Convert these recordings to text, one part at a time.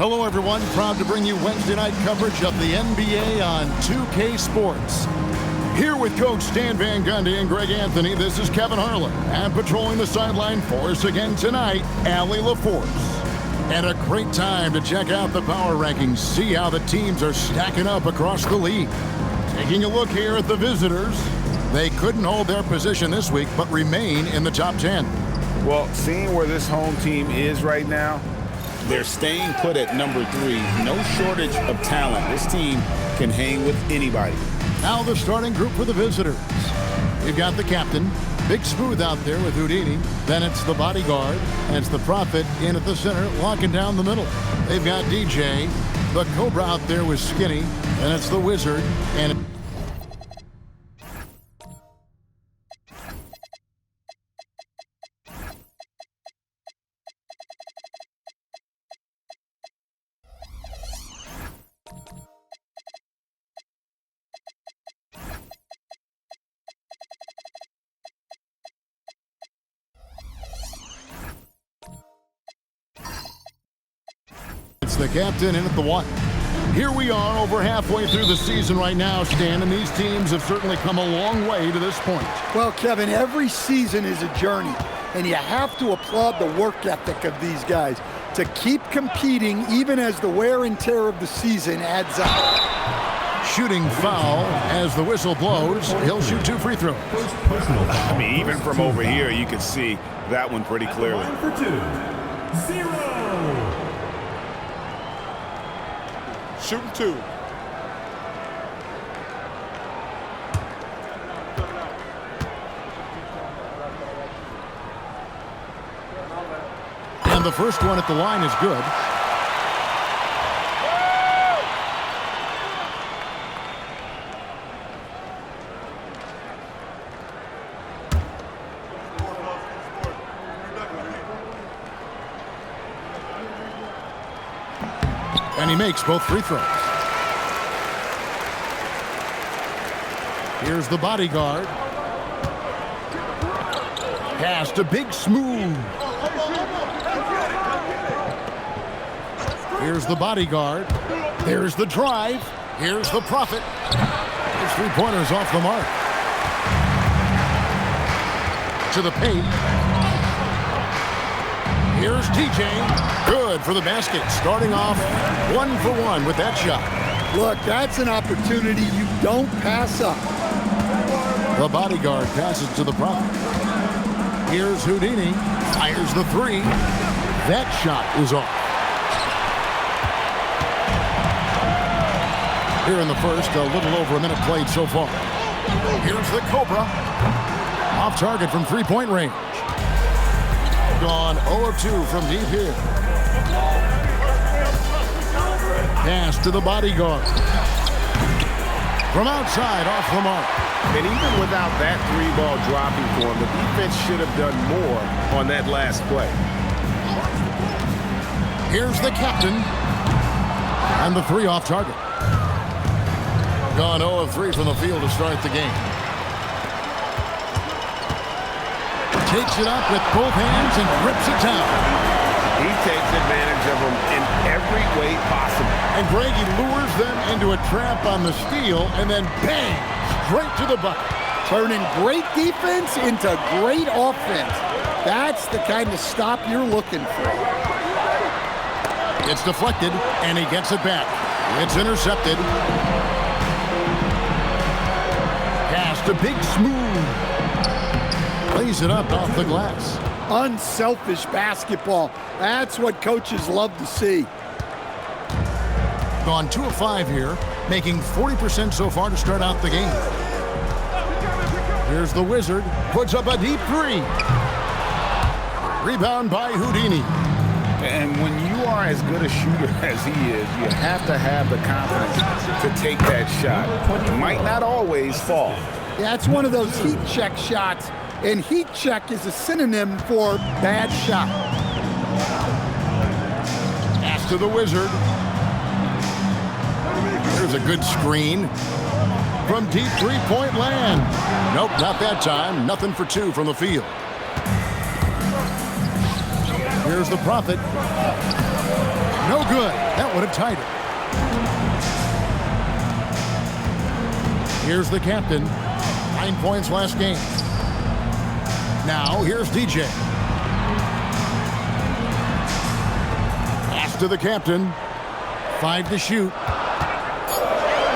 Hello, everyone. Proud to bring you Wednesday night coverage of the NBA on 2K Sports. Here with Coach Stan Van Gundy and Greg Anthony, this is Kevin Harlan. And patrolling the sideline for us again tonight, Allie LaForce. And a great time to check out the power rankings, see how the teams are stacking up across the league. Taking a look here at the visitors, they couldn't hold their position this week, but remain in the top 10. Well, seeing where this home team is right now, they're staying put at number 3. No shortage of talent. This team can hang with anybody. Now the starting group for the visitors. You've got the captain, Big Smooth out there with Houdini. Then it's the bodyguard, and it's the Prophet in at the center, locking down the middle. They've got DJ, the Cobra out there with Skinny, and it's the Wizard, and it's the captain in at the 1. Here we are over halfway through the season right now, Stan, and these teams have certainly come a long way to this point. Well, Kevin, every season is a journey, and you have to applaud the work ethic of these guys to keep competing even as the wear and tear of the season adds up. Shooting foul as the whistle blows. He'll shoot 2 free throws. I mean, even from over here, you can see that one pretty clearly. For 2-0. Shooting 2. And the first one at the line is good. And he makes both free throws. Here's the bodyguard. Pass to Big Smooth. Here's the bodyguard. There's the drive. Here's the Prophet. His three-pointers off the mark. To the paint. Here's TJ. Good for the basket. Starting off 1 for 1 with that shot. Look, that's an opportunity you don't pass up. The bodyguard passes to the Prophet. Here's Houdini. Fires the 3. That shot is off. Here in the first, a little over a minute played so far. Here's the Cobra. Off target from three-point range. Gone 0 of 2 from deep here. Pass to the bodyguard. From outside, off the mark. And even without that 3-ball dropping for him, the defense should have done more on that last play. Here's the captain. And the 3 off target. Gone 0 of 3 from the field to start the game. Takes it up with both hands and grips it down. He takes advantage of them in every way possible. And Greg, he lures them into a trap on the steal and then bang, straight to the bucket. Turning great defense into great offense. That's the kind of stop you're looking for. It's deflected, and he gets it back. It's intercepted. Pass to Big Smooth. Lays it up off the glass. Unselfish basketball. That's what coaches love to see. Gone 2 of 5 here, making 40% so far to start out the game. Here's the Wizard. Puts up a deep 3. Rebound by Houdini. And when you are as good a shooter as he is, you have to have the confidence to take that shot. It might not always fall. Yeah, it's one of those heat check shots. And heat check is a synonym for bad shot. Pass to the Wizard. There's a good screen from deep three-point land. Nope, not that time. Nothing for 2 from the field. Here's the Prophet. No good. That would have tied it. Here's the captain. 9 points last game. Now, here's DJ. Pass to the captain. 5 to shoot.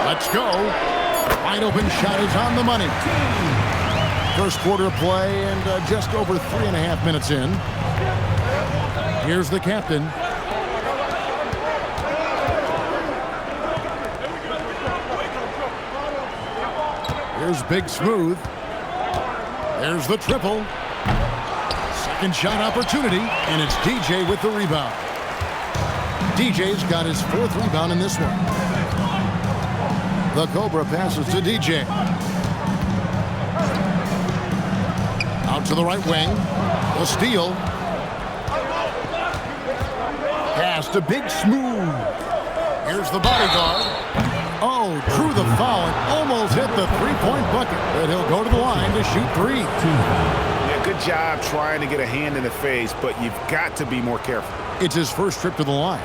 Let's go. Wide open shot is on the money. First quarter of play and just over 3.5 minutes in. Here's the captain. Here's Big Smooth. There's the triple. Second shot opportunity, and it's DJ with the rebound. DJ's got his 4th rebound in this one. The Cobra passes to DJ. Out to the right wing. The steal. Pass to Big Smooth. Here's the bodyguard. Oh, drew the foul and almost hit the three-point bucket. But he'll go to the line to shoot 3. Yeah, good job trying to get a hand in the face, but you've got to be more careful. It's his first trip to the line.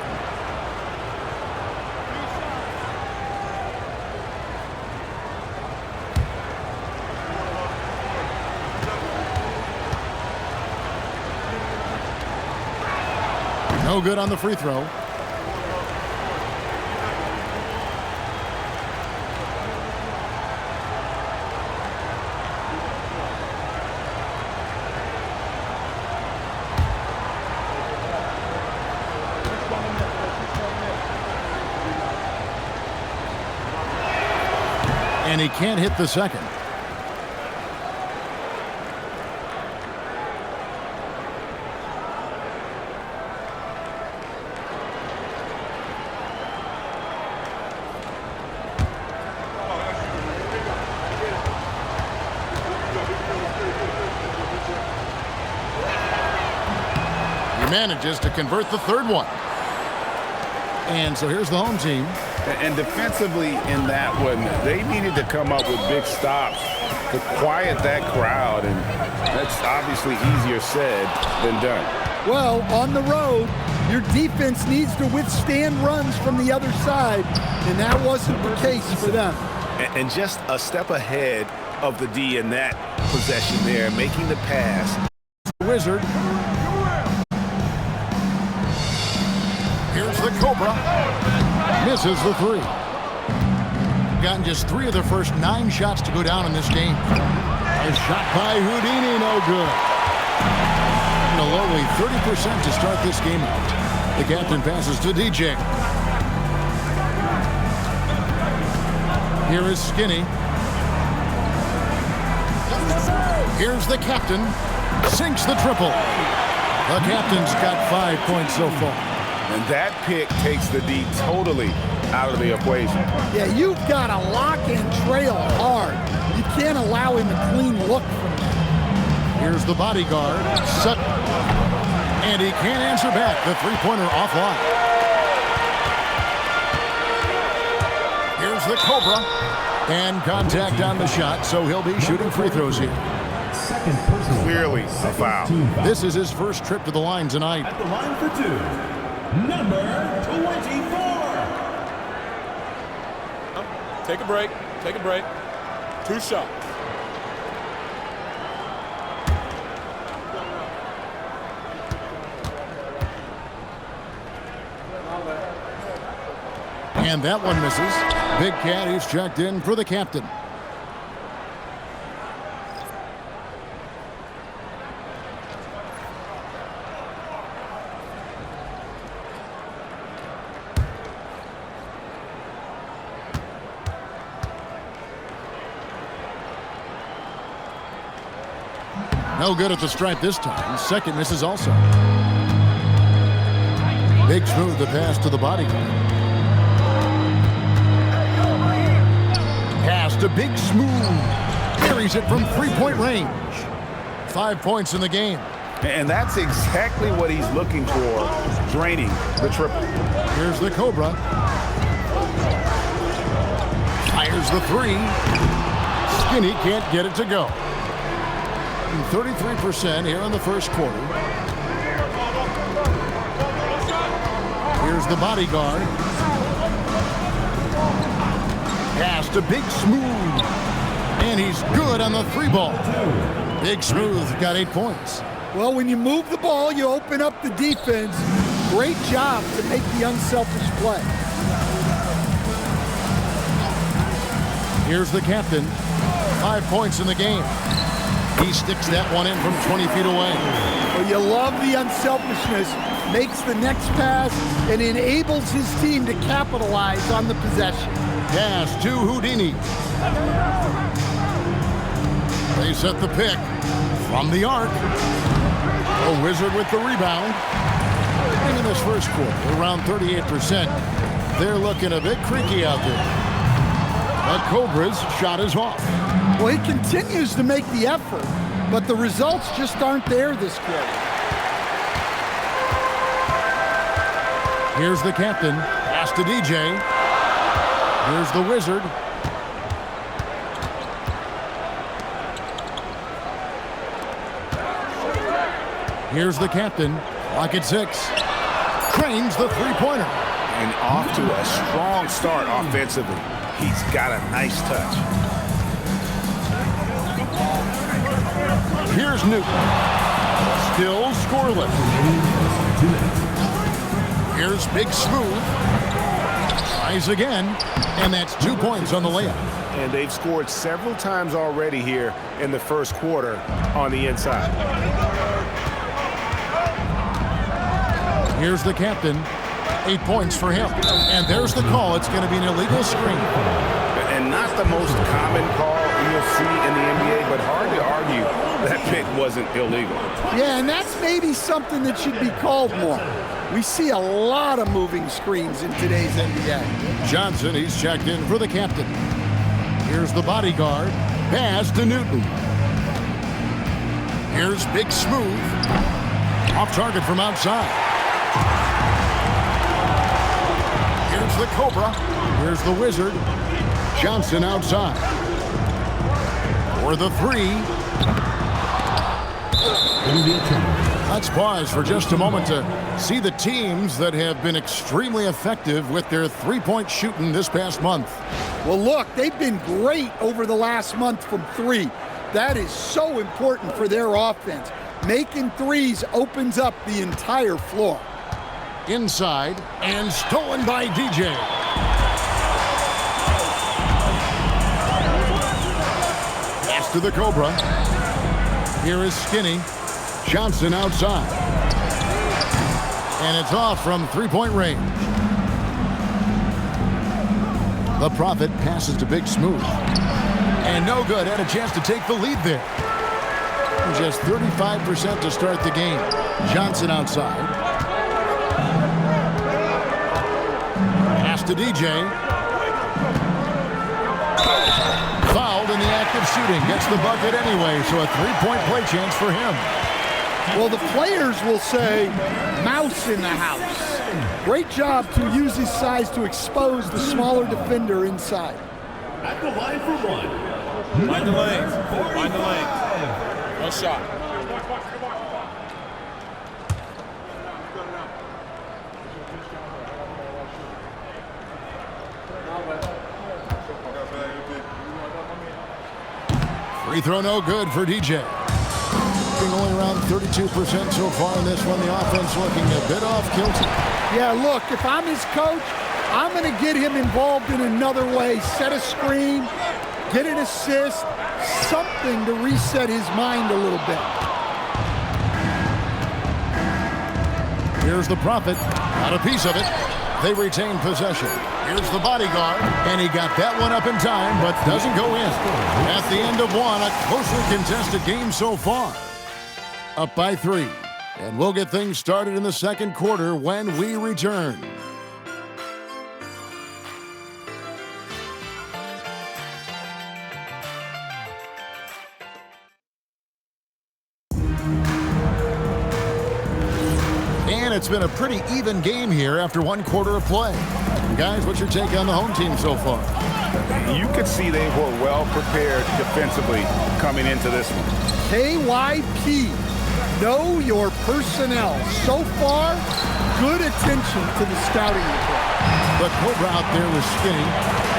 No good on the free throw. And he can't hit the second. He manages to convert the third one. And so here's the home team. And defensively in that one, they needed to come up with big stops to quiet that crowd, and that's obviously easier said than done. Well, on the road, your defense needs to withstand runs from the other side, and that wasn't the case for them. And just a step ahead of the D in that possession there, making the pass. Wizard. Here's the Cobra. Misses the 3. Gotten just 3 of their first 9 shots to go down in this game. A shot by Houdini, no good. And a lowly 30% to start this game out. The captain passes to DJ. Here is Skinny. Here's the captain. Sinks the triple. The captain's got 5 points so far. And that pick takes the D totally out of the equation. Yeah, you've got to lock and trail hard. You can't allow him a clean look from that. Here's the bodyguard, Sutton. And he can't answer back. The three-pointer offline. Here's the Cobra. And contact on the shot, so he'll be shooting free throws here. Second personal. Clearly a foul. This is his first trip to the line tonight. At the line for 2, number 24. Take a break. Take a break. 2 shots. And that one misses. Big Cat is checked in for the captain. No good at the stripe this time. Second misses also. Big Smooth the pass to the bodyguard. Pass to Big Smooth. Carries it from three-point range. 5 points in the game. And that's exactly what he's looking for, draining the triple. Here's the Cobra. Fires the 3. Skinny can't get it to go. 33% here in the first quarter. Here's the bodyguard. Pass to Big Smooth. And he's good on the 3-ball. Big Smooth got 8 points. Well, when you move the ball, you open up the defense. Great job to make the unselfish play. Here's the captain. 5 points in the game. He sticks that one in from 20 feet away. Well, you love the unselfishness. Makes the next pass and enables his team to capitalize on the possession. Pass to Houdini. They set the pick from the arc. A Wizard with the rebound. And in this first quarter, around 38%. They're looking a bit creaky out there. The Cobra's shot is off. Well, he continues to make the effort, but the results just aren't there this quarter. Here's the captain. Pass to DJ. Here's the Wizard. Here's the captain. Lock at 6. Cranes the three-pointer. And off to a strong start offensively. He's got a nice touch. Here's Newton. Still scoreless. Here's Big Smooth. Tries again. And that's 2 points on the layup. And they've scored several times already here in the first quarter on the inside. Here's the captain. 8 points for him. And there's the call. It's going to be an illegal screen. And not the most common call you'll see in the NBA, but hard to argue that pick wasn't illegal. Yeah, and that's maybe something that should be called more. We see a lot of moving screens in today's NBA. Johnson, he's checked in for the captain. Here's the bodyguard. Pass to Newton. Here's Big Smooth. Off target from outside. Here's the Cobra. Here's the Wizard. Johnson outside. For the 3. Let's pause for just a moment to see the teams that have been extremely effective with their three-point shooting this past month. Well, look, they've been great over the last month from 3. That is so important for their offense. Making threes opens up the entire floor. Inside and stolen by DJ. Pass to the Cobra. Here is Skinny. Johnson outside. And it's off from three-point range. The Prophet passes to Big Smooth. And no good. Had a chance to take the lead there. Just 35% to start the game. Johnson outside. Pass to DJ. Fouled in the act of shooting. Gets the bucket anyway, so a three-point play chance for him. Well, the players will say, mouse in the house. Great job to use his size to expose the smaller defender inside. At the line for 1. Find the lanes. Find the lanes. No shot. Free throw no good for DJ. Only around 32% so far in this one. The offense looking a bit off kilter. Yeah, look, if I'm his coach, I'm going to get him involved in another way. Set a screen, get an assist, something to reset his mind a little bit. Here's the Prophet. Got a piece of it. They retain possession. Here's the bodyguard. And he got that one up in time, but doesn't go in. At the end of one, a closely contested game so far. Up by 3. And we'll get things started in the second quarter when we return. And it's been a pretty even game here after one quarter of play. Guys, what's your take on the home team so far? You could see they were well prepared defensively coming into this one. KYP, know your personnel. So far, good attention to the scouting report. The Cobra out there with Skinny.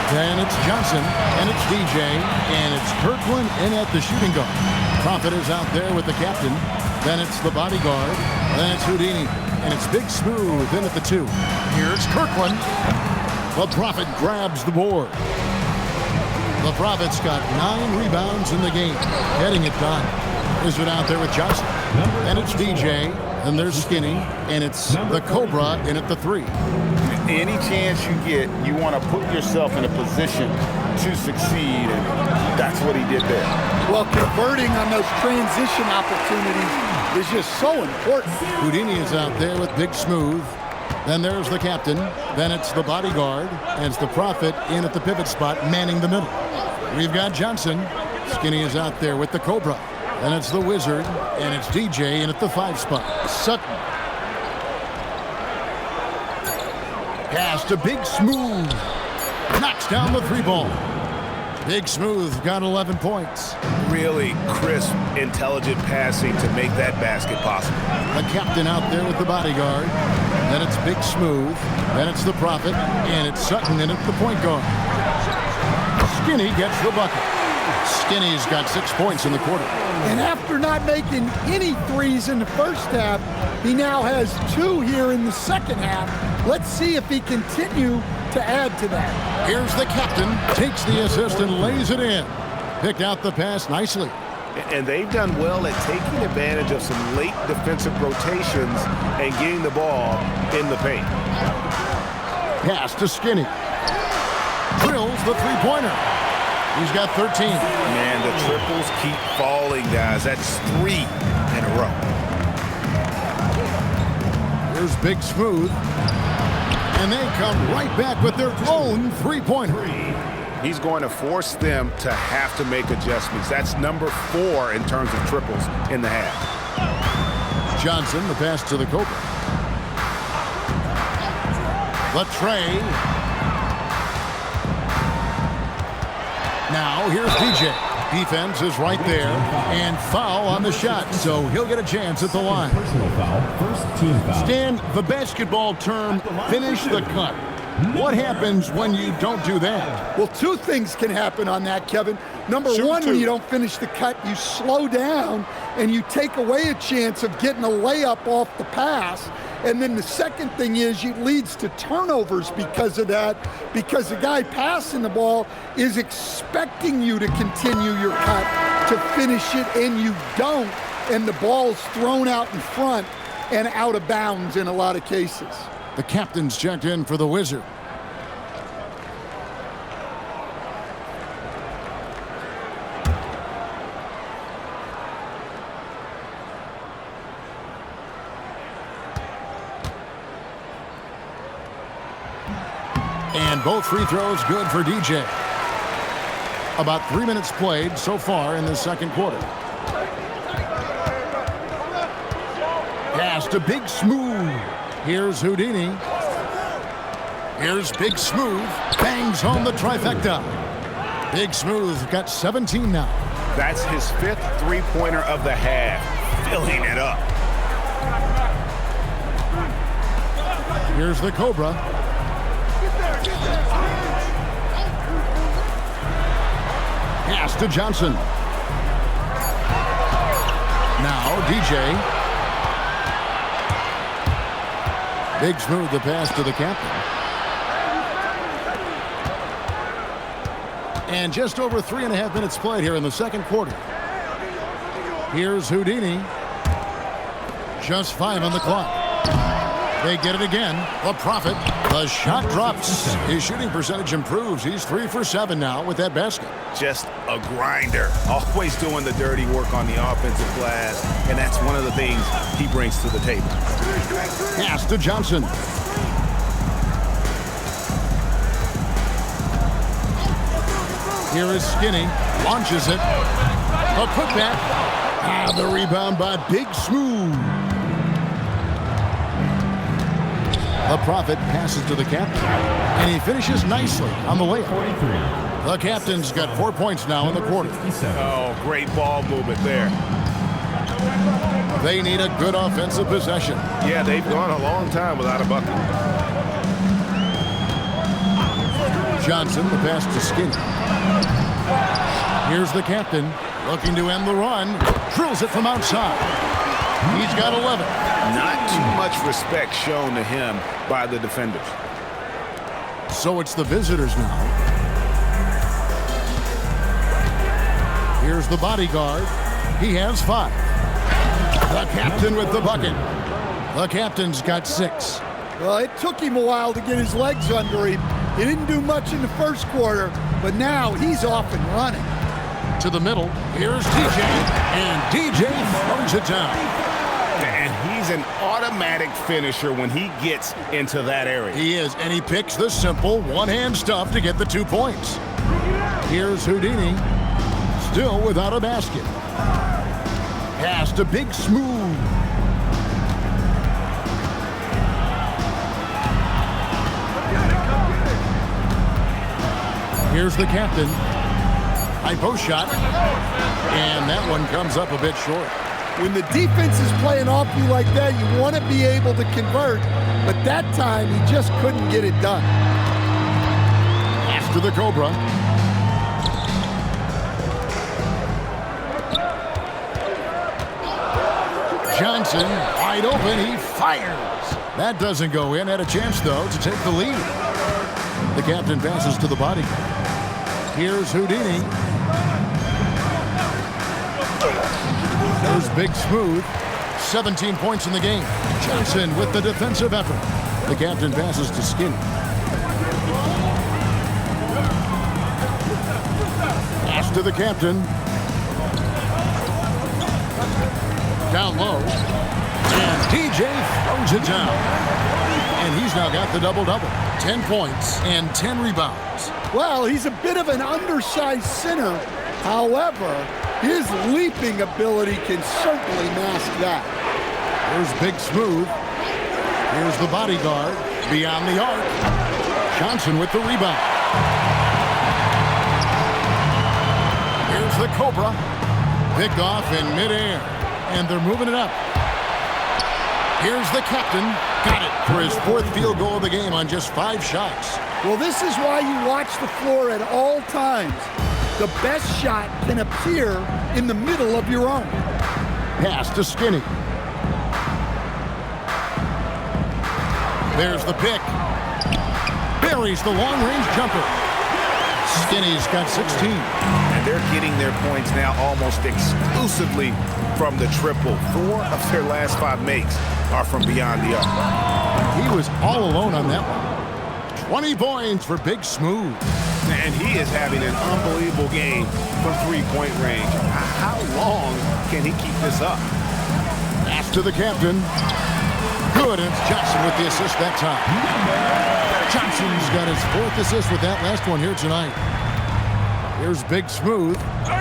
Then it's Johnson, and it's DJ, and it's Kirkland in at the shooting guard. Prophet is out there with the captain. Then it's the bodyguard. Then it's Houdini, and it's Big Smooth in at the 2. Here's Kirkland. The Prophet grabs the board. The Prophet's got 9 rebounds in the game, getting it done. Is it out there with Johnson? And it's DJ, and there's Skinny, and it's the Cobra in at the 3. Any chance you get, you want to put yourself in a position to succeed, and that's what he did there. Well, converting on those transition opportunities is just so important. Houdini is out there with Big Smooth. Then there's the captain. Then it's the bodyguard. And it's the Prophet in at the pivot spot, manning the middle. We've got Johnson. Skinny is out there with the Cobra. Then it's the Wizard. And it's DJ in at the 5 spot. Sutton. Pass to Big Smooth. Knocks down the 3 ball. Big Smooth got 11 points. Really crisp, intelligent passing to make that basket possible. The captain out there with the bodyguard. Then it's Big Smooth. Then it's the Prophet. And it's Sutton in at the point guard. Skinny gets the bucket. Skinny's got 6 points in the quarter. And after not making any threes in the first half, he now has 2 here in the second half. Let's see if he continue to add to that. Here's the captain, takes the assist and lays it in. Picked out the pass nicely. And they've done well at taking advantage of some late defensive rotations and getting the ball in the paint. Pass to Skinny. Drills the 3-pointer. He's got 13. Man, the triples keep falling, guys. That's 3 in a row. Here's Big Smooth. And they come right back with their own 3-pointer. He's going to force them to have to make adjustments. That's number 4 in terms of triples in the half. Johnson, the pass to the Cobra. Latrey. Now, here's DJ. Defense is right there. And foul on the shot, so he'll get a chance at the line. Personal foul, first team foul. Stan, the basketball term, finish the cut. What happens when you don't do that? Well, 2 things can happen on that, Kevin. Number 1, when you don't finish the cut, you slow down and you take away a chance of getting a layup off the pass. And then the second thing is it leads to turnovers because of that, because the guy passing the ball is expecting you to continue your cut to finish it, and you don't, and the ball's thrown out in front and out of bounds in a lot of cases. The captain's checked in for the Wizard. And both free throws good for DJ. About 3 minutes played so far in the second quarter. Pass to Big Smooth. Here's Houdini. Here's Big Smooth. Bangs home the trifecta. Big Smooth got 17 now. That's his 5th 3-pointer of the half. Filling it up. Here's the Cobra. Pass to Johnson. Now DJ. Big Smooth, the pass to the captain. And just over 3.5 minutes played here in the second quarter. Here's Houdini. Just 5 on the clock. They get it again. The Prophet. The shot drops. His shooting percentage improves. He's 3 for 7 now with that basket. Just a grinder. Always doing the dirty work on the offensive glass. And that's one of the things he brings to the table. Pass to Johnson. Here is Skinny. Launches it. A putback. The rebound by Big Smooth. The Prophet passes to the captain, and he finishes nicely on the layup. 43. The captain's got 4 points now in the quarter. Oh, great ball movement there. They need a good offensive possession. Yeah, they've gone a long time without a bucket. Johnson, the pass to Skinny. Here's the captain, looking to end the run. Drills it from outside. He's got 11. Not too much respect shown to him by the defenders. So it's the visitors now. Here's the bodyguard. He has 5. The captain with the bucket. The captain's got 6. Well, it took him a while to get his legs under him. He didn't do much in the first quarter, but now he's off and running. To the middle. Here's DJ. And DJ throws it down. And he's an automatic finisher when he gets into that area. He is, and he picks the simple one-hand stuff to get the 2 points. Here's Houdini. Still without a basket. Pass to Big Smooth. Here's the captain. High post shot. And that one comes up a bit short. When the defense is playing off you like that, you want to be able to convert, but that time he just couldn't get it done. Pass to the Cobra. Johnson, wide open, he fires. That doesn't go in. Had a chance, though, to take the lead. The captain passes to the bodyguard. Here's Houdini. There's Big Smooth. 17 points in the game. Johnson with the defensive effort. The captain passes to Skinny. Pass to the captain. Down low. And DJ throws it down. And he's now got the double-double. 10 points and 10 rebounds. Well, he's a bit of an undersized center. However, his leaping ability can certainly mask that. Here's Big Smooth. Here's the bodyguard. Beyond the arc. Johnson with the rebound. Here's the Cobra. Picked off in midair. And they're moving it up. Here's the captain. Got it for his 4th field goal of the game on just 5 shots. Well, this is why you watch the floor at all times. The best shot can appear in the middle of your own. Pass to Skinny. There's the pick. Buries the long-range jumper. Skinny's got 16. And they're getting their points now almost exclusively from the triple. 4 of their last 5 makes are from beyond the arc. He was all alone on that one. 20 points for Big Smooth. And he is having an unbelievable game from 3-point range. How long can he keep this up? Pass to the captain. Good, and it's Johnson with the assist that time. Johnson's got his 4th assist with that last one here tonight. Here's Big Smooth.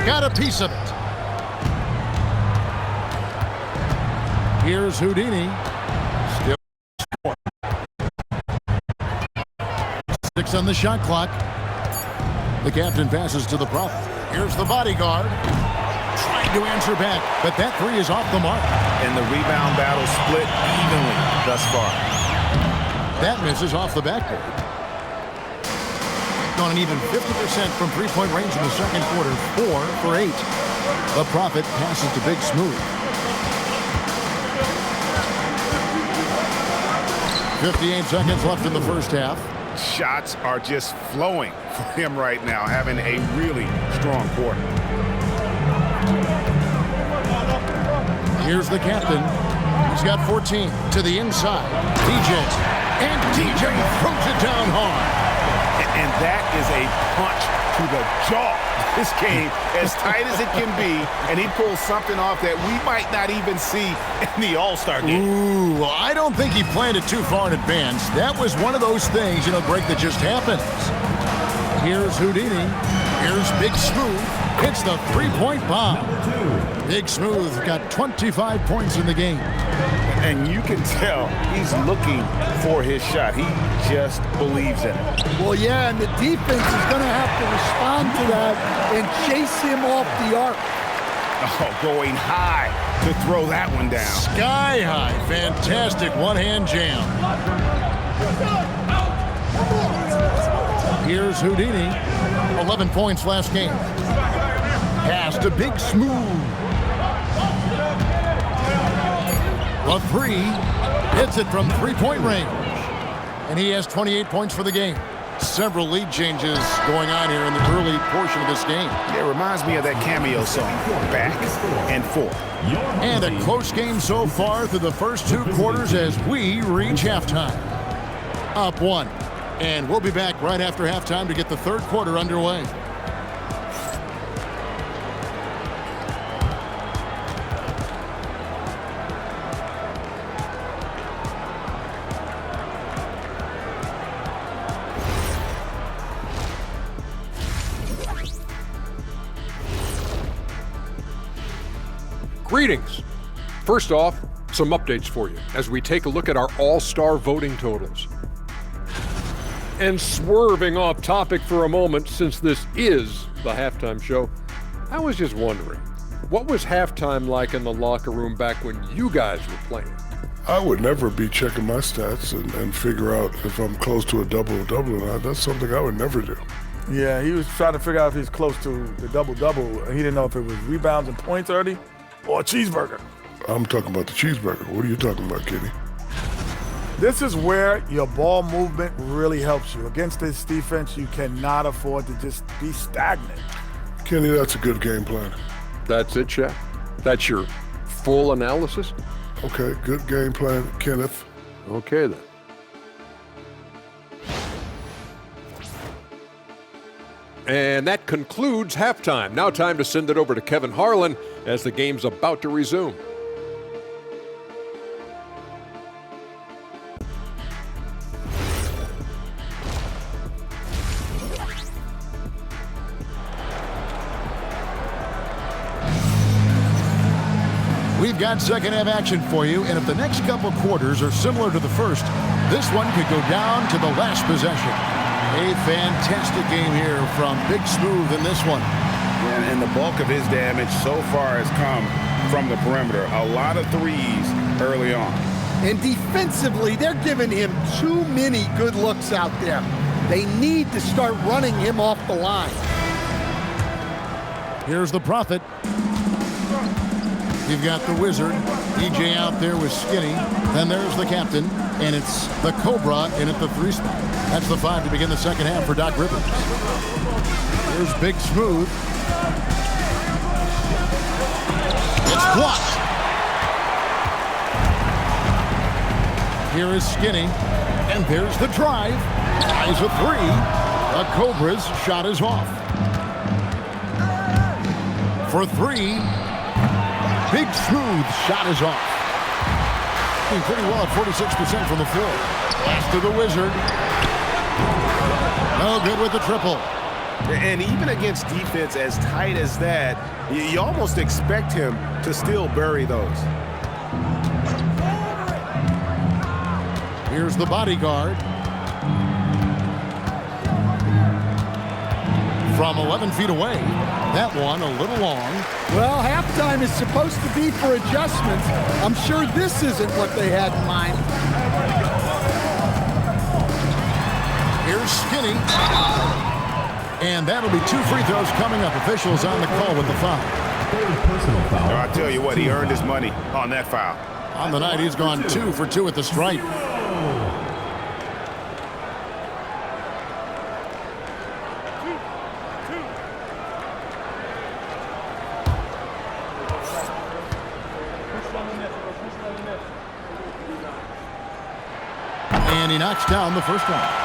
Got a piece of it. Here's Houdini. Still 6 on the shot clock. The captain passes to the prophet. Here's the bodyguard. Trying to answer back, but that 3 is off the mark. And the rebound battle split evenly thus far. That misses off the backboard. On an even 50% from 3-point range in the second quarter. 4 for 8. The prophet passes to Big Smooth. 58 seconds left in the first half. Shots are just flowing for him right now, having a really strong quarter. Here's the captain. He's got 14 to the inside. DJ. And DJ throws it down hard. And that is a punch to the jaw. This game, as tight as it can be, and he pulls something off that we might not even see in the All-Star game. Ooh, well, I don't think he planned it too far in advance. That was one of those things, Greg, that just happens. Here's Houdini. Here's Big Smooth. Hits the 3-point bomb. Big Smooth got 25 points in the game. And you can tell he's looking for his shot. He just believes in it. Well, yeah, and the defense is going to have to respond to that and chase him off the arc. Oh, going high to throw that one down. Sky high. Fantastic one-hand jam. Here's Houdini. 11 points last game. Pass to Big Smooth. A three. Hits it from three-point range. And he has 28 points for the game. Several lead changes going on here in the early portion of this game. It reminds me of that cameo song, Back and Forth. And a close game so far through the first two quarters as we reach halftime. Up one. And we'll be back right after halftime to get the third quarter underway. Greetings. First off, some updates for you as we take a look at our all-star voting totals. And swerving off topic for a moment, since this is the halftime show, I was just wondering, what was halftime like in the locker room back when you guys were playing? I would never be checking my stats and figure out if I'm close to a double-double or not. That's something I would never do. Yeah, he was trying to figure out if he's close to the double-double. He didn't know if it was rebounds and points early or a cheeseburger. I'm talking about the cheeseburger. What are you talking about, Kenny? This is where your ball movement really helps you. Against this defense, you cannot afford to just be stagnant. Kenny, that's a good game plan. That's it, Shaq? That's your full analysis? Okay, good game plan, Kenneth. Okay, then. And that concludes halftime. Now time to send it over to Kevin Harlan as the game's about to resume. We've got second half action for you, and if the next couple quarters are similar to the first, this one could go down to the last possession. A fantastic game here from Big Smooth in this one. And the bulk of his damage so far has come from the perimeter. A lot of threes early on. And defensively, they're giving him too many good looks out there. They need to start running him off the line. Here's the Prophet. You've got the Wizard, EJ out there with Skinny. Then there's the captain, and it's the Cobra in at the three spot. That's the five to begin the second half for Doc Rivers. Here's Big Smooth. It's blocked. Here is Skinny, and there's the drive. Eyes a three. The Cobra's shot is off. For three. Big Smooth shot is off. Doing pretty well at 46% from the floor. Pass to the Wizard. No good with the triple. And even against defense as tight as that, you almost expect him to still bury those. Here's the bodyguard. From 11 feet away. That one a little long. Well, halftime is supposed to be for adjustments. I'm sure this isn't what they had in mind. Here's Skinny. And that'll be two free throws coming up. Officials on the call with the foul. I'll tell you what, he earned his money on that foul. On the night, he's gone 2 for 2 at the stripe. And he knocks down the first one.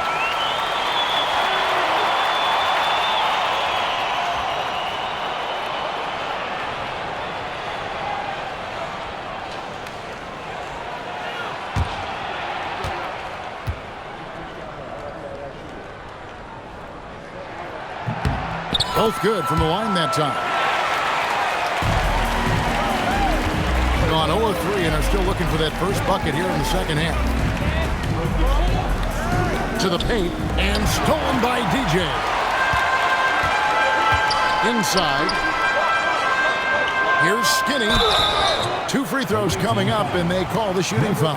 Both good from the line that time. Gone 0-3 and are still looking for that first bucket here in the second half. To the paint and stolen by DJ. Inside. Here's Skinny. 2 free throws coming up, and they call the shooting foul.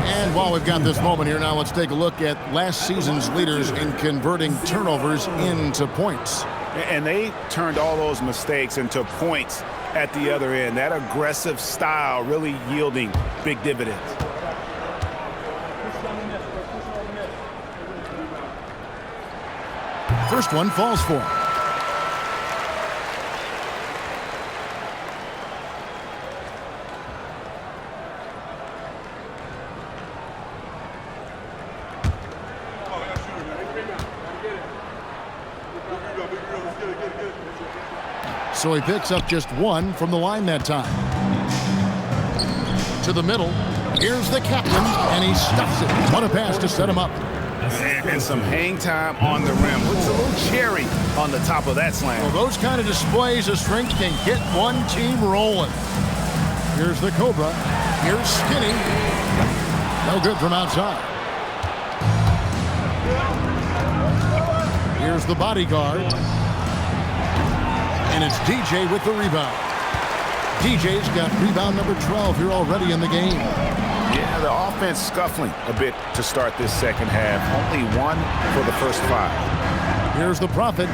And while we've got this moment here now, let's take a look at last season's leaders in converting turnovers into points. And they turned all those mistakes into points at the other end. That aggressive style really yielding big dividends. First one falls for him. So he picks up just 1 from the line that time. To the middle. Here's the captain, and he stuffs it. What a pass to set him up. And some hang time on the rim. Puts a little cherry on the top of that slam. Well, those kind of displays of strength can get one team rolling. Here's the Cobra. Here's Skinny. No good from outside. Here's the bodyguard. And it's DJ with the rebound. DJ's got rebound number 12 here already in the game. Yeah, the offense scuffling a bit to start this second half. Only 1 for the first 5. Here's the Prophet.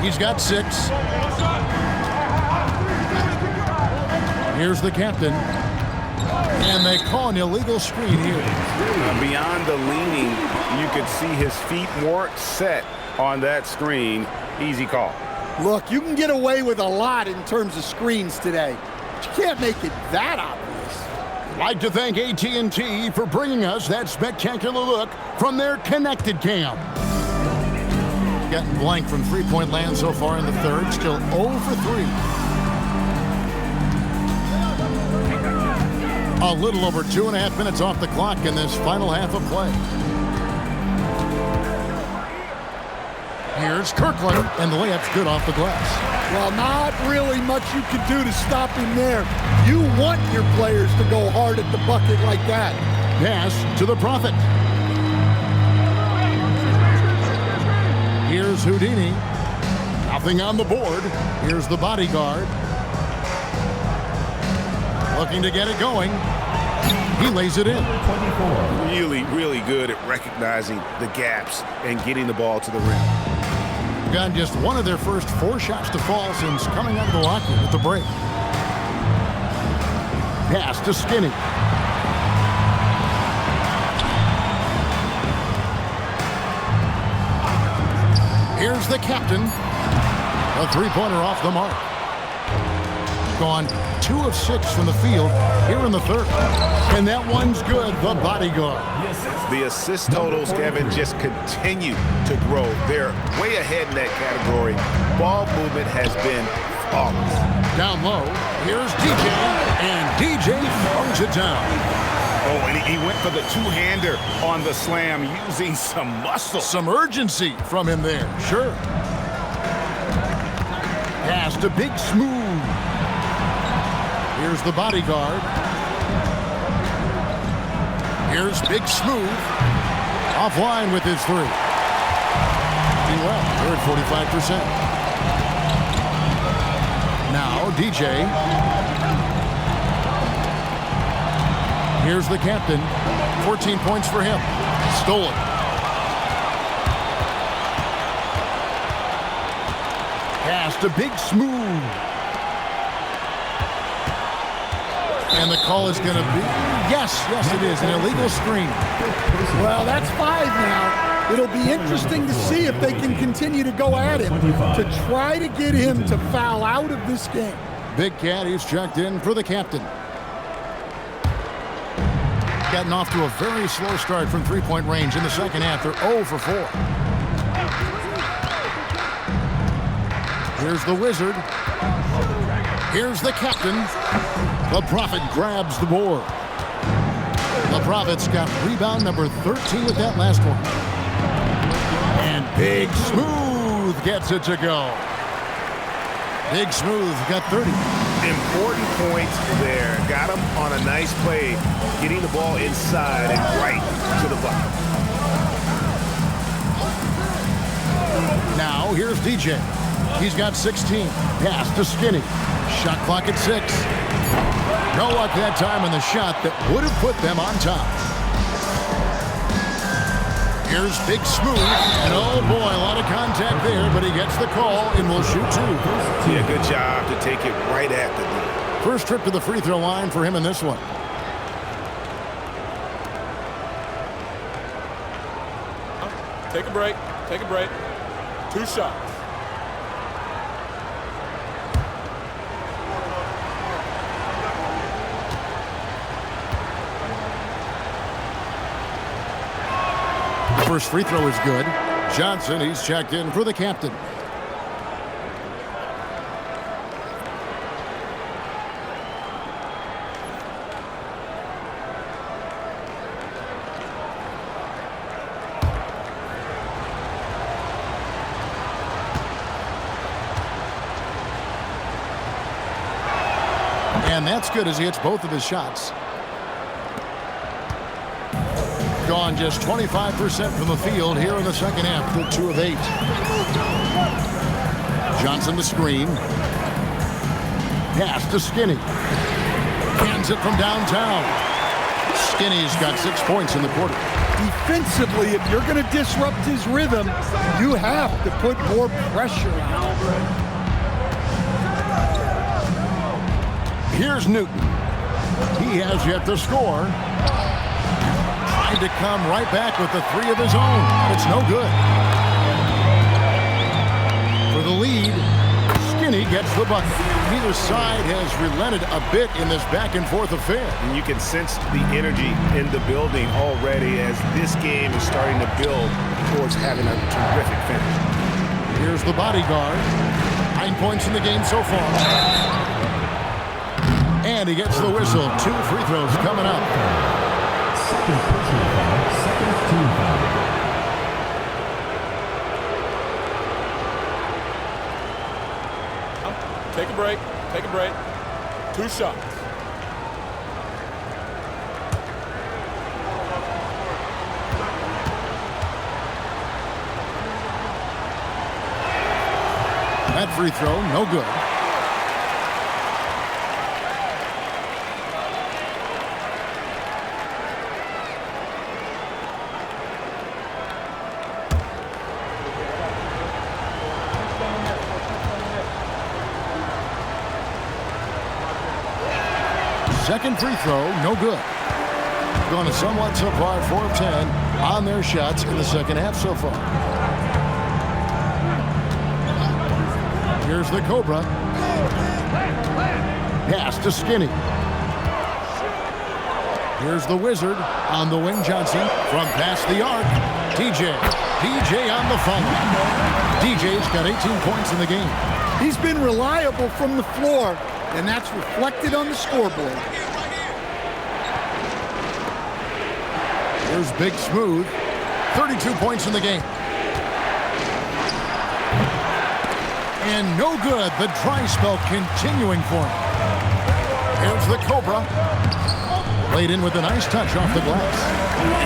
He's got 6. Here's the captain. And they call an illegal screen here. Beyond the leaning, you could see his feet weren't set on that screen. Easy call. Look, you can get away with a lot in terms of screens today, but you can't make it that obvious. I'd like to thank AT&T for bringing us that spectacular look from their connected cam. Gotten blank from three-point land so far in the third, still 0 for 3. A little over 2.5 minutes off the clock in this final half of play. Here's Kirkland, and the layup's good off the glass. Well, not really much you can do to stop him there. You want your players to go hard at the bucket like that. Pass to the Prophet. Here's Houdini. Nothing on the board. Here's the bodyguard. Looking to get it going. He lays it in. Really, really good at recognizing the gaps and getting the ball to the rim. Got just one of their first 4 shots to fall since coming out of the locker room at the break. Pass to Skinny. Here's the captain. A 3-pointer off the mark. Gone 2 of 6 from the field here in the third. And that one's good, the bodyguard. The assist totals, Kevin, just continue to grow. They're way ahead in that category. Ball movement has been flawless. Down low, here's DJ, and DJ throws it down. Oh, and he went for the two-hander on the slam using some muscle. Some urgency from him there, sure. Pass to Big Smooth. Here's the bodyguard. Here's Big Smooth. Offline with his 3. Well, they're at 45%. Now, DJ. Here's the captain. 14 points for him. Stolen. Pass to Big Smooth. And the call is going to be, yes, it is, an illegal screen. Well, that's 5 now. It'll be interesting to see if they can continue to go at him to try to get him to foul out of this game. Big Cat, he's checked in for the captain. Gotten off to a very slow start from three-point range in the second half. They're 0 for 4. Here's the Wizard. Here's the captain. The Prophet grabs the board. The Prophet's got rebound number 13 with that last one. And Big Smooth gets it to go. Big Smooth got 30. Important points there. Got him on a nice play, getting the ball inside and right to the bucket. Now here's DJ. He's got 16. Pass to Skinny. Shot clock at 6. No luck that time on the shot that would have put them on top. Here's Big Smooth. And oh boy, a lot of contact there, but he gets the call and will shoot 2. Yeah, good job to take it right at the net. First trip to the free throw line for him in this one. Take a break. Take a break. 2 shots. First free throw is good. Johnson, he's checked in for the captain. And that's good as he hits both of his shots. Gone just 25% from the field here in the second half with 2 of 8. Johnson the screen. Pass to Skinny. Hands it from downtown. Skinny's got 6 points in the quarter. Defensively, if you're going to disrupt his rhythm, you have to put more pressure on him. Here's Newton. He has yet to score. To come right back with the 3 of his own. It's no good. For the lead, Skinny gets the bucket. Neither side has relented a bit in this back-and-forth affair. And you can sense the energy in the building already as this game is starting to build towards having a terrific finish. Here's the bodyguard. 9 points in the game so far. And he gets the whistle. 2 free throws coming up. Second personal foul, second team foul. Take a break. Take a break. 2 shots. That free throw, no good. Second free throw, no good. Going to somewhat so far 4 of 10 on their shots in the second half so far. Here's the Cobra. Pass to Skinny. Here's the Wizard on the wing. Johnson from past the arc. DJ on the follow. DJ's got 18 points in the game. He's been reliable from the floor, and that's reflected on the scoreboard. Here's Big Smooth. 32 points in the game. And no good. The dry spell continuing for him. Here's the Cobra. Laid in with a nice touch off the glass.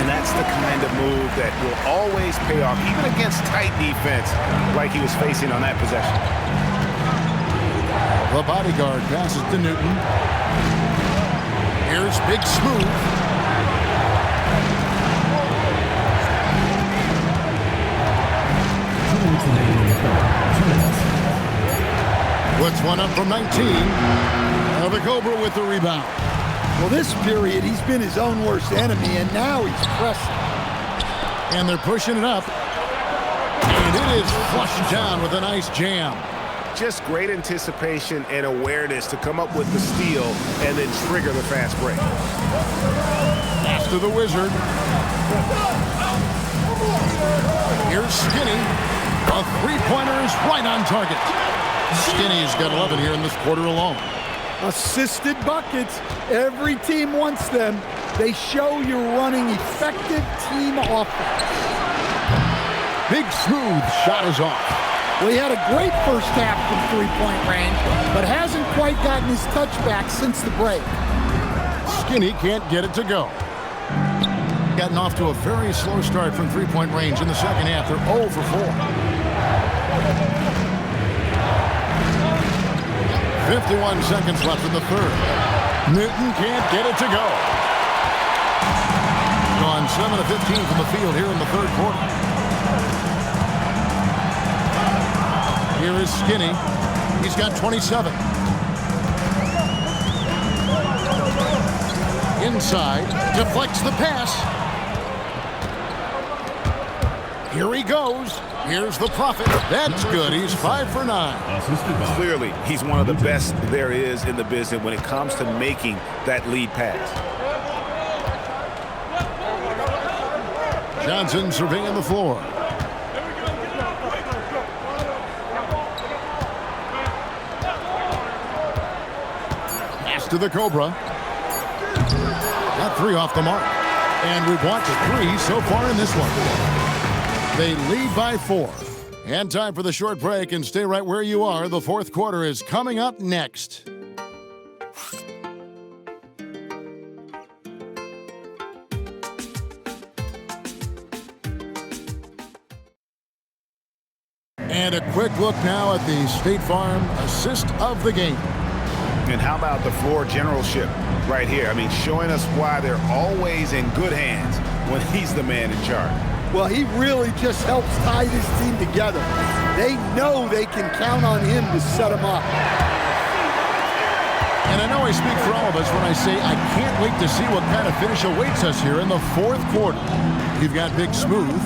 And that's the kind of move that will always pay off, even against tight defense like he was facing on that possession. The bodyguard passes to Newton. Here's Big Smooth. Puts one up from 19. Now the Cobra with the rebound. Well, this period, he's been his own worst enemy, and now he's pressing. And they're pushing it up. And it is flushed down with a nice jam. Just great anticipation and awareness to come up with the steal and then trigger the fast break. Pass to the Wizard. Here's Skinny. A three-pointer is right on target. Skinny's got 11 here in this quarter alone. Assisted buckets. Every team wants them. They show you're running effective team offense. Big Smooth shot is off. Well, he had a great first half from three-point range, but hasn't quite gotten his touchback since the break. Skinny can't get it to go. Gotten off to a very slow start from three-point range in the second half. They're 0 for 4. 51 seconds left in the third. Newton can't get it to go. Gone 7 of 15 from the field here in the third quarter. Here is Skinny. He's got 27. Inside, deflects the pass. Here he goes. Here's the Prophet. That's good. He's 5 for 9. Clearly, he's one of the best there is in the business when it comes to making that lead pass. Johnson surveying the floor. Pass to the Cobra. Got 3 off the mark. And we've watched 3 so far in this one. They lead by 4. And time for the short break, and stay right where you are. The fourth quarter is coming up next. And a quick look now at the State Farm assist of the game. And how about the floor generalship right here? I mean, showing us why they're always in good hands when he's the man in charge. Well, he really just helps tie this team together. They know they can count on him to set them up. And I know I speak for all of us when I say I can't wait to see what kind of finish awaits us here in the fourth quarter. You've got Big Smooth.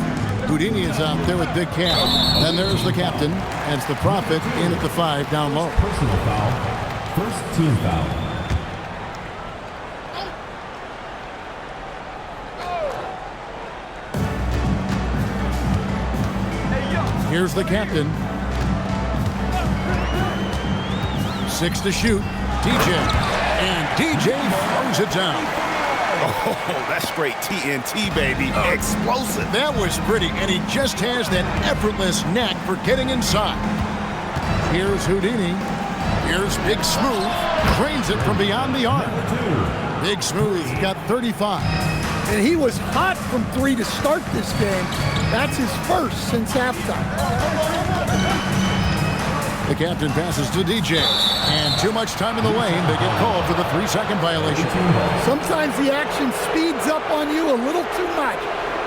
Houdini is out there with Big Cat. Then there's the captain. That's the Prophet in at the 5 down low. Personal foul. First team foul. Here's the captain. 6 to shoot. DJ. And DJ throws it down. Oh, that's straight TNT, baby. Explosive. That was pretty, and he just has that effortless knack for getting inside. Here's Houdini. Here's Big Smooth. Drains it from beyond the arc. Big Smooth got 35. And he was hot from 3 to start this game. That's his first since halftime. The captain passes to DJ. And too much time in the lane. They get called for the 3-second violation. Sometimes the action speeds up on you a little too much.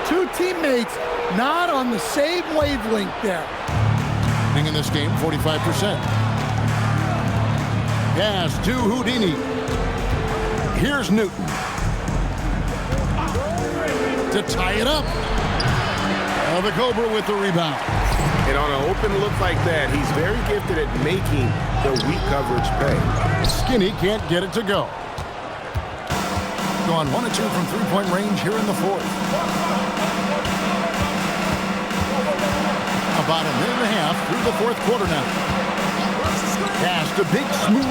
2 teammates not on the same wavelength there. In this game, 45%. Pass to Houdini. Here's Newton. To tie it up. The Cobra with the rebound. And on an open look like that, he's very gifted at making the weak coverage pay. Skinny can't get it to go. Gone 1 of 2 from 3-point range here in the fourth. About a minute and a half through the fourth quarter now. Pass to Big Smooth.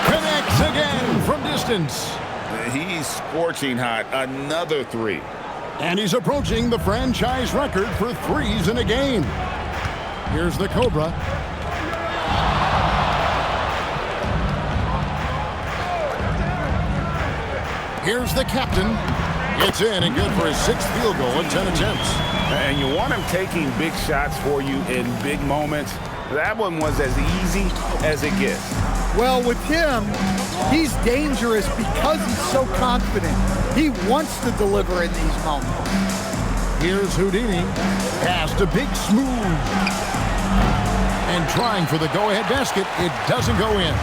Connects again from distance. He's scorching hot. Another 3. And he's approaching the franchise record for 3s in a game. Here's the Cobra. Here's the captain. It's in and good for his 6th field goal in 10 attempts. And you want him taking big shots for you in big moments. That one was as easy as it gets. Well, with him, he's dangerous because he's so confident. He wants to deliver in these moments. Here's Houdini. Pass to Big Smooth. And trying for the go-ahead basket. It doesn't go in.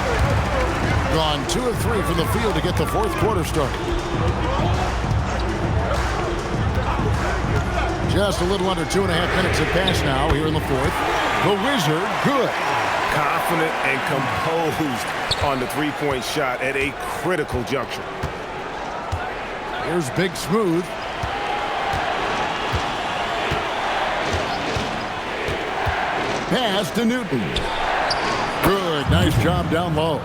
Gone 2 of 3 from the field to get the fourth quarter started. Just a little under 2.5 minutes have passed now here in the fourth. The Wizard, good. Confident and composed on the 3-point shot at a critical juncture. Here's Big Smooth. Pass to Newton. Good, nice job down low.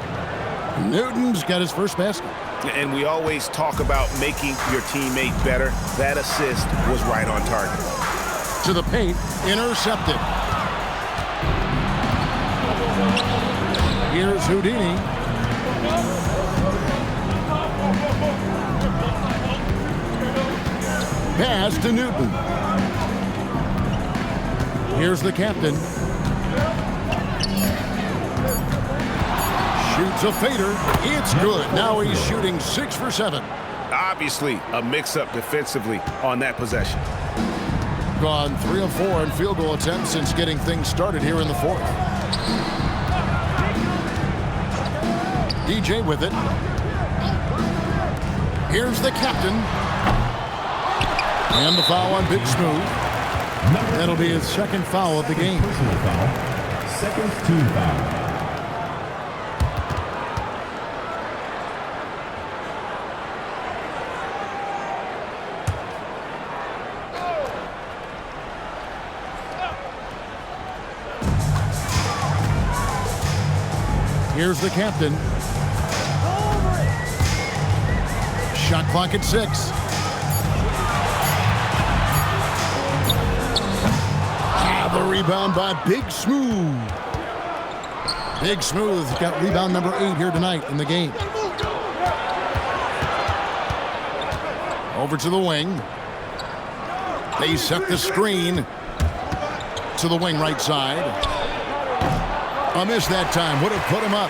Newton's got his first basket. And we always talk about making your teammate better. That assist was right on target. To the paint, intercepted. Here's Houdini. Pass to Newton. Here's the captain. Shoots a fader. It's good. Now he's shooting 6 for 7. Obviously, a mix-up defensively on that possession. Gone 3 of 4 in field goal attempts since getting things started here in the fourth. DJ with it. Here's the captain. And the foul on Big Smooth. That'll be his second foul of the game. Personal foul. Second team foul. Here's the captain. Shot clock at 6. The rebound by Big Smooth. Big Smooth got rebound number 8 here tonight in the game. Over to the wing. They set the screen to the wing right side. A miss that time. Would have put him up.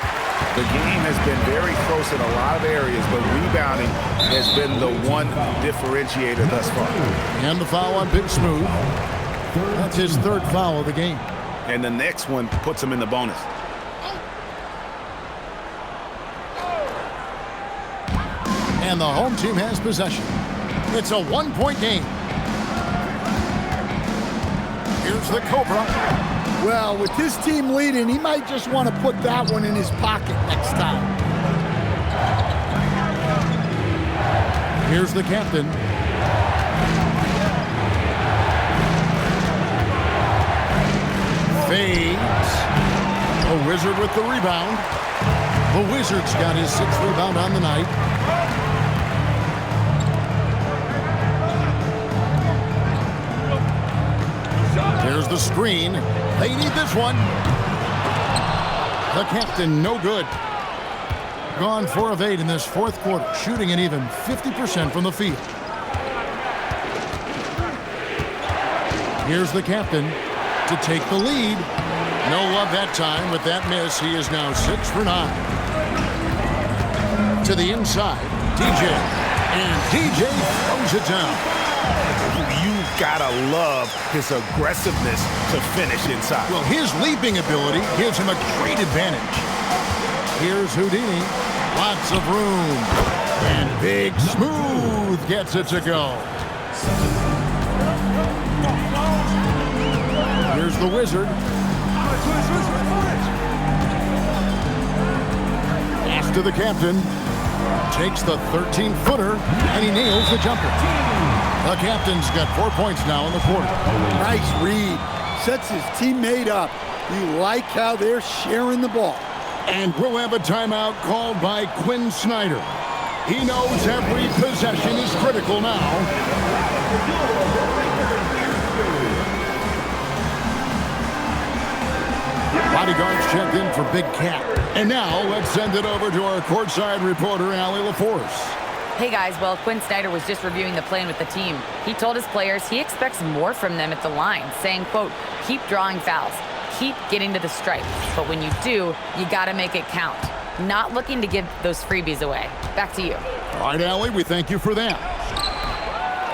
The game has been very close in a lot of areas, but rebounding has been the one differentiator thus far. And the foul on Big Smooth. That's his third foul of the game. And the next one puts him in the bonus. And the home team has possession. It's a 1-point game. Here's the Cobra. Well, with this team leading, he might just want to put that one in his pocket next time. Here's the captain. Fades. The Wizard with the rebound. The Wizard's got his 6th rebound on the night. There's the screen. They need this one. The captain, no good. Gone 4 of 8 in this fourth quarter, shooting an even 50% from the field. Here's the captain to take the lead. No love that time. With that miss, he is now 6 for 9. To the inside, DJ. And DJ throws it down. You've got to love his aggressiveness to finish inside. Well, his leaping ability gives him a great advantage. Here's Houdini. Lots of room. And Big Smooth gets it to go. Here's the Wizard. Pass to the captain. Takes the 13-footer, and he nails the jumper. The captain's got 4 points now in the quarter. Nice read. Sets his teammate up. You like how they're sharing the ball. And we'll have a timeout called by Quinn Snyder. He knows every possession is critical now. Bodyguards checked in for Big Cat. And now let's send it over to our courtside reporter, Allie LaForce. Hey guys, well, Quinn Snyder was just reviewing the plan with the team. He told his players he expects more from them at the line, saying, quote, keep drawing fouls, keep getting to the stripe. But when you do, you gotta make it count. Not looking to give those freebies away. Back to you. All right, Allie, we thank you for that.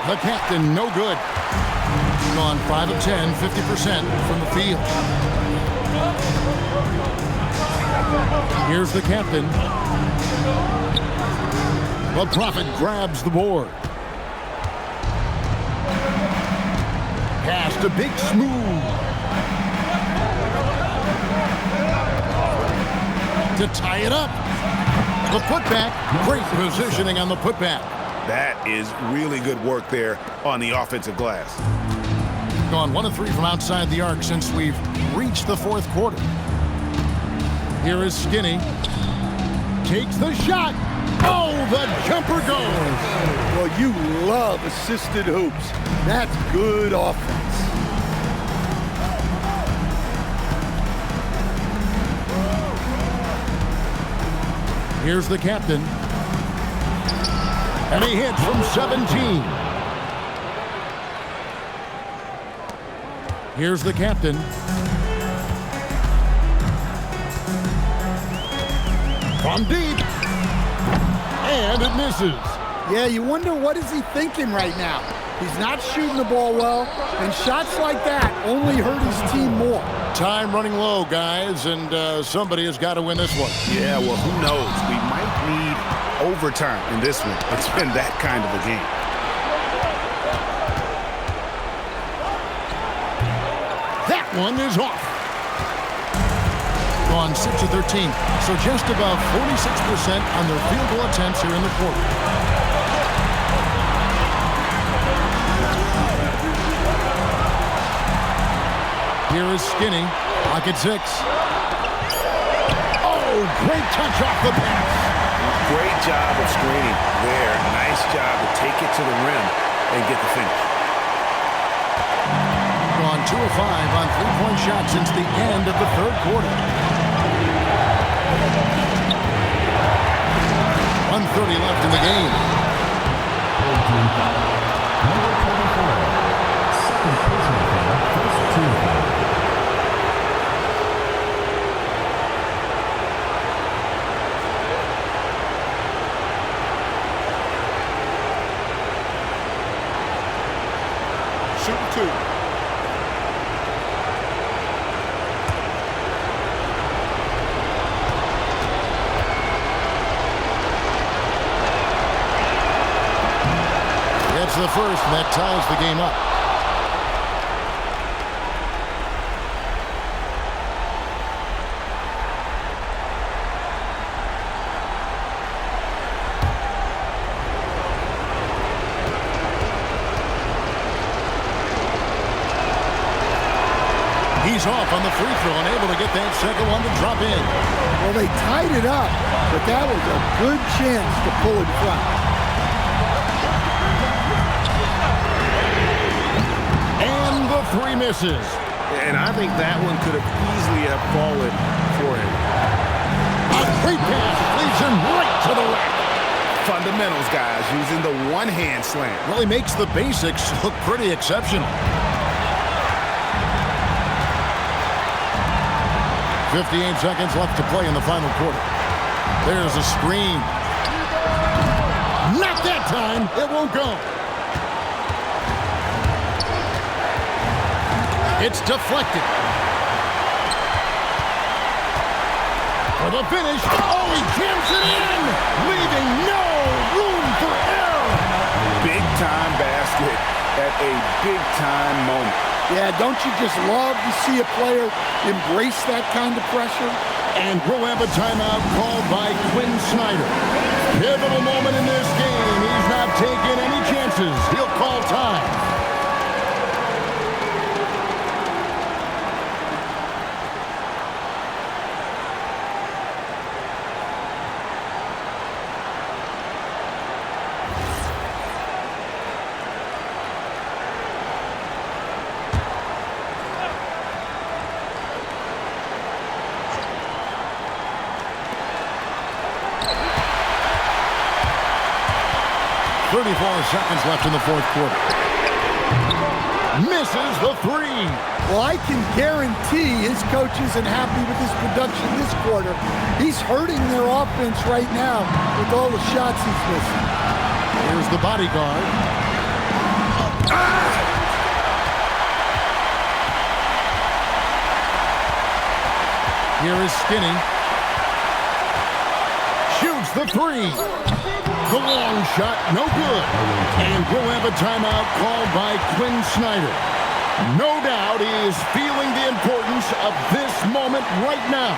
The captain, no good. Gone 5 of 10, 50% from the field. Here's the captain. The Prophet grabs the board. Pass to Big Smooth. To tie it up. The putback. Great positioning on the putback. That is really good work there on the offensive glass. Gone 1 of 3 from outside the arc since we've reached the fourth quarter. Here is Skinny. Takes the shot. Oh, the jumper goes. Well, you love assisted hoops. That's good offense. Here's the captain. And he hits from 17. Here's the captain. From deep. And it misses. Yeah, you wonder what is he thinking right now. He's not shooting the ball well, and shots like that only hurt his team more. Time running low, guys, and somebody has got to win this one. Yeah, well, who knows? We might need overtime in this one. It's been that kind of a game. That one is off. On 6 of 13, so just about 46% on their field goal attempts here in the quarter. Here is Skinny, pocket 6. Oh, great touch off the pass. Great job of screening there. Nice job to take it to the rim and get the finish. Gone 2 of 5 on three-point shots since the end of the third quarter. 1:30 left in the game. Number 24, second personal foul, first team foul. Shooting 2. That's the first, and that ties the game up. He's off on the free throw, unable to get that second one to drop in. Well, they tied it up, but that was a good chance to pull in front. And the 3 misses. And I think that one could have easily have fallen for him. A great pass leads him right to the rack. Fundamentals, guys, using the one-hand slam. Well, he makes the basics look pretty exceptional. 58 seconds left to play in the final quarter. There's a screen. Not that time. It won't go. It's deflected. For the finish. Oh, he jams it in, leaving no room for error. Big-time basket at a big-time moment. Yeah, don't you just love to see a player embrace that kind of pressure? And we'll have a timeout called by Quinn Snyder. Pivotal moment in this game. He's not taking any chances. He'll call time. Seconds left in the fourth quarter. Misses the 3. Well, I can guarantee his coach isn't happy with his production this quarter. He's hurting their offense right now with all the shots he's missing. Here's the bodyguard. Here is Skinny. Shoots the 3. The long shot, no good. And we'll have a timeout called by Quinn Snyder. No doubt he is feeling the importance of this moment right now.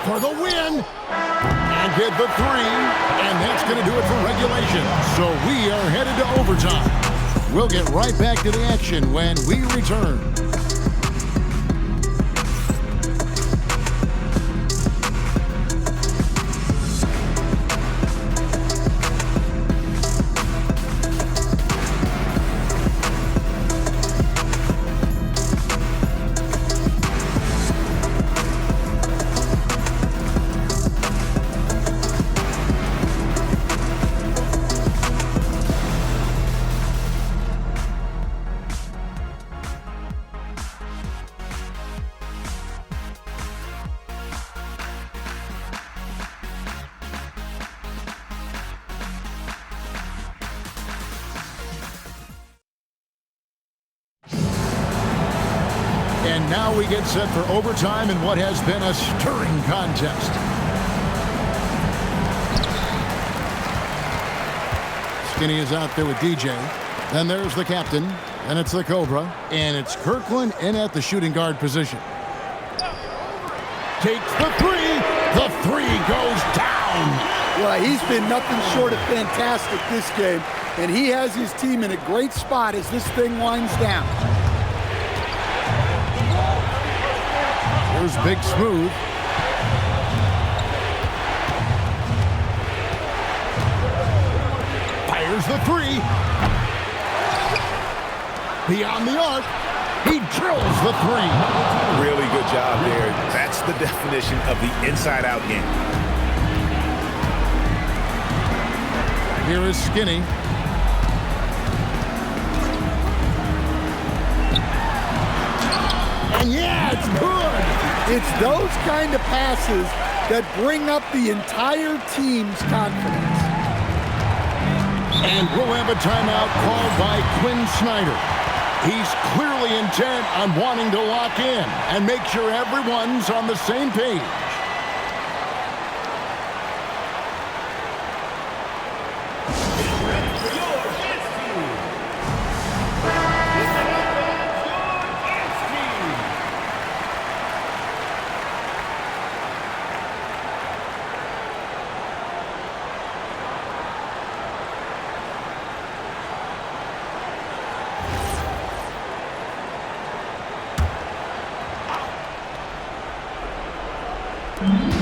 for the win. And get the three. And that's going to do it for regulation. So we are headed to overtime. We'll get right back to the action when we return. And now we get set for overtime in what has been a stirring contest. Skinny is out there with DJ. Then there's the captain. And it's the Cobra. And it's Kirkland in at the shooting guard position. Takes the three. The three goes down. Well, he's been nothing short of fantastic this game. And he has his team in a great spot as this thing winds down. Here's Big Smooth. Fires the three. Beyond the arc. He drills the three. Really good job there. That's the definition of the inside-out game. Here is Skinny. And yeah, it's good. It's those kind of passes that bring up the entire team's confidence. And we'll have a timeout called by Quinn Snyder. He's clearly intent on wanting to lock in and make sure everyone's on the same page. Mm-hmm.